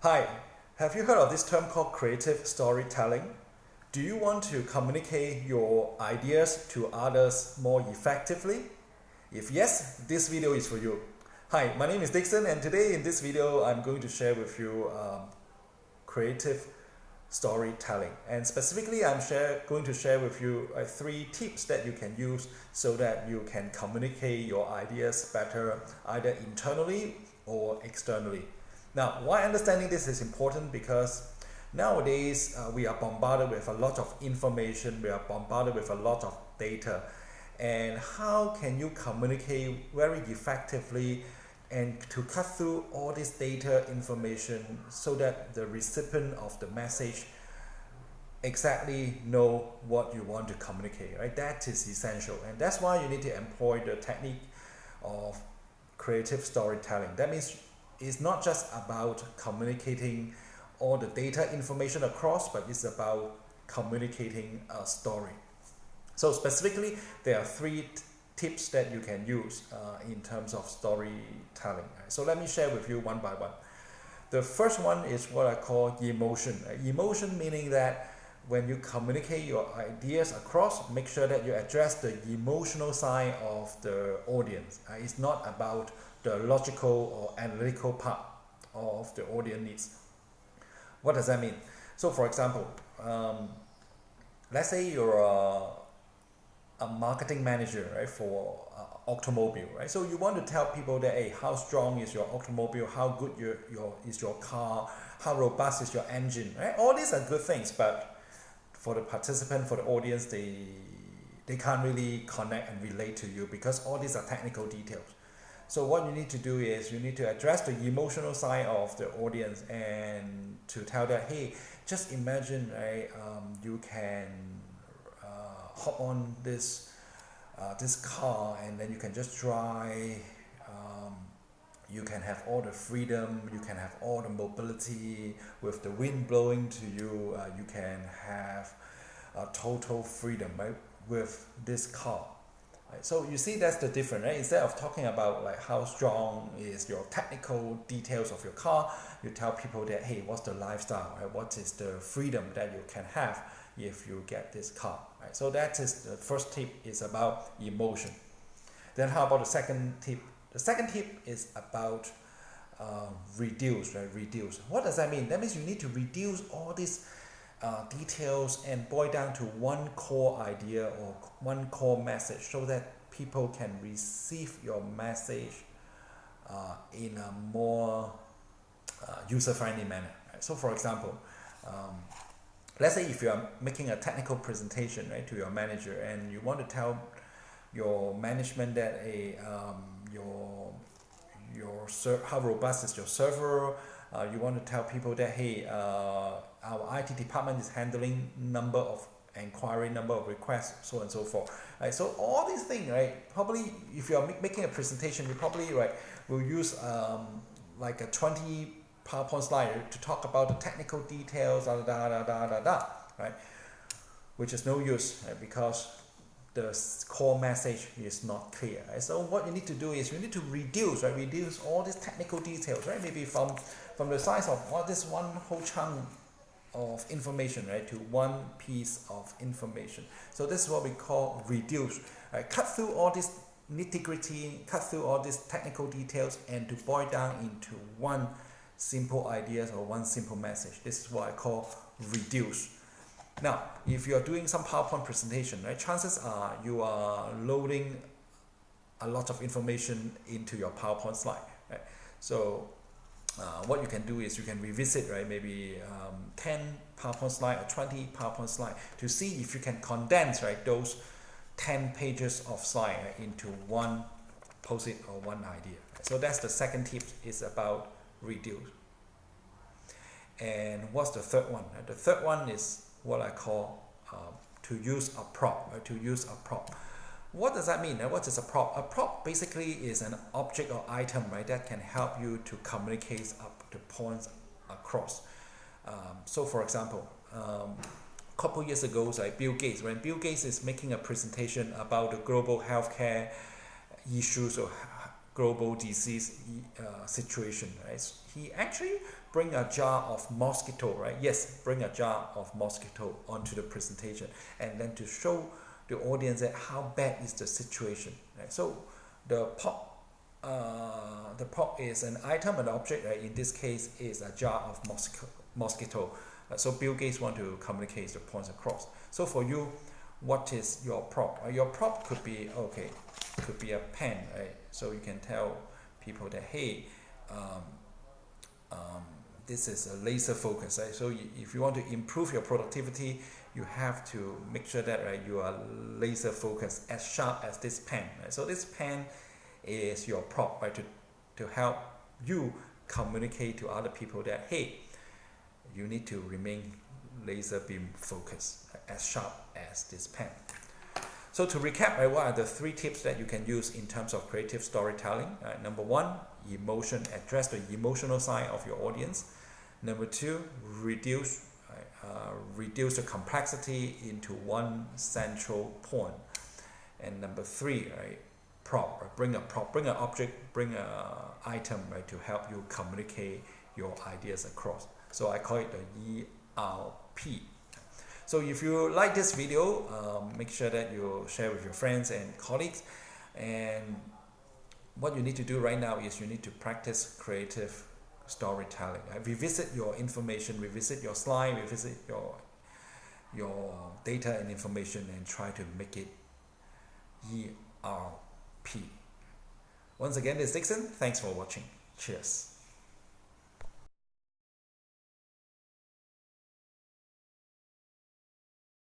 Hi, have you heard of this term called creative storytelling? Do you want to communicate your ideas to others more effectively? If yes, this video is for you. Hi, my name is Dickson, and today in this video I'm going to share with you creative storytelling, and specifically I'm going to share with you 3 tips that you can use so that you can communicate your ideas better, either internally or externally. Now, why understanding this is important? Because nowadays we are bombarded with a lot of information, we are bombarded with a lot of data, and how can you communicate very effectively and to cut through all this data information so that the recipient of the message exactly know what you want to communicate, right? That is essential, and that's why you need to employ the technique of creative storytelling. That means it's not just about communicating all the data information across, but it's about communicating a story. So specifically, there are 3 tips that you can use in terms of storytelling. So let me share with you one by one. The first one is what I call emotion. Emotion meaning that when you communicate your ideas across, make sure that you address the emotional side of the audience. It's not about the logical or analytical part of the audience needs. What does that mean? So for example, let's say you're a marketing manager, right, for automobile, right? So you want to tell people that, hey, how strong is your automobile, how good is your car, how robust is your engine, right? All these are good things, but for the participant, for the audience, they can't really connect and relate to you because all these are technical details. So what you need to do is you need to address the emotional side of the audience and to tell that, hey, just imagine, right, you can hop on this car and then you can just drive. You can have all the freedom, you can have all the mobility with the wind blowing to you. You can have total freedom, right, with this car. Right? So you see that's the difference, right? Instead of talking about like how strong is your technical details of your car, you tell people that, hey, what's the lifestyle, right? What is the freedom that you can have if you get this car, right? So that is the first tip, is about emotion. Then how about the second tip? The second tip is about reduce, right? Reduce. What does that mean? That means you need to reduce all these details and boil down to one core idea or one core message so that people can receive your message in a more user-friendly manner. Right? So for example, let's say if you are making a technical presentation, right, to your manager, and you want to tell your management that how robust is your server. You want to tell people that, hey, our IT department is handling number of requests, so on and so forth. Right? So all these things, right? Probably if you are making a presentation, you probably, right, will use like a 20 PowerPoint slide to talk about the technical details, right? Which is no use, right? Because the core message is not clear. Right? So what you need to do is you need to reduce, right? Reduce all these technical details, right? Maybe from the size of this one whole chunk of information, right, to one piece of information. So this is what we call reduce. Right? Cut through all this nitty-gritty, cut through all these technical details, and to boil down into one simple ideas or one simple message. This is what I call reduce. Now, if you are doing some PowerPoint presentation, right, chances are you are loading a lot of information into your PowerPoint slide, right? So what you can do is you can revisit, right, maybe 10 PowerPoint slide or 20 PowerPoint slide to see if you can condense, right, those 10 pages of slide, right, into one post-it or one idea. So that's the second tip, is about reduce. And what's the third one? The third one is what I call to use a prop, right? To use a prop. What does that mean? What is a prop? A prop basically is an object or item, right, that can help you to communicate the points across. So for example, a couple years ago, like Bill Gates, when Bill Gates is making a presentation about the global healthcare issues or global disease situation, right? He actually bring a jar of mosquito, right? Yes, bring a jar of mosquito onto the presentation, and then to show the audience that how bad is the situation, right? So the prop is an item, an object, right? In this case is a jar of mosquito. So Bill Gates want to communicate the points across. So for you, what is your prop? Your prop could be, okay, could be a pen, right? So you can tell people that, hey, this is a laser focus, right? So if you want to improve your productivity, you have to make sure that, right, you are laser focused, as sharp as this pen, right? So this pen is your prop, right, to help you communicate to other people that, hey, you need to remain laser beam focused, as sharp as this pen. So to recap, right, what are the 3 tips that you can use in terms of creative storytelling? Number 1, emotion, address the emotional side of your audience. Number 2, reduce the complexity into one central point. And number 3, right, prop, right? Bring a prop, bring an object, bring an item, right, to help you communicate your ideas across. So I call it the E.R.P. So if you like this video, make sure that you share with your friends and colleagues. And what you need to do right now is you need to practice creative storytelling. Revisit your information, revisit your slide, revisit your data and information, and try to make it E.R.P. Once again, this is Dickson. Thanks for watching. Cheers.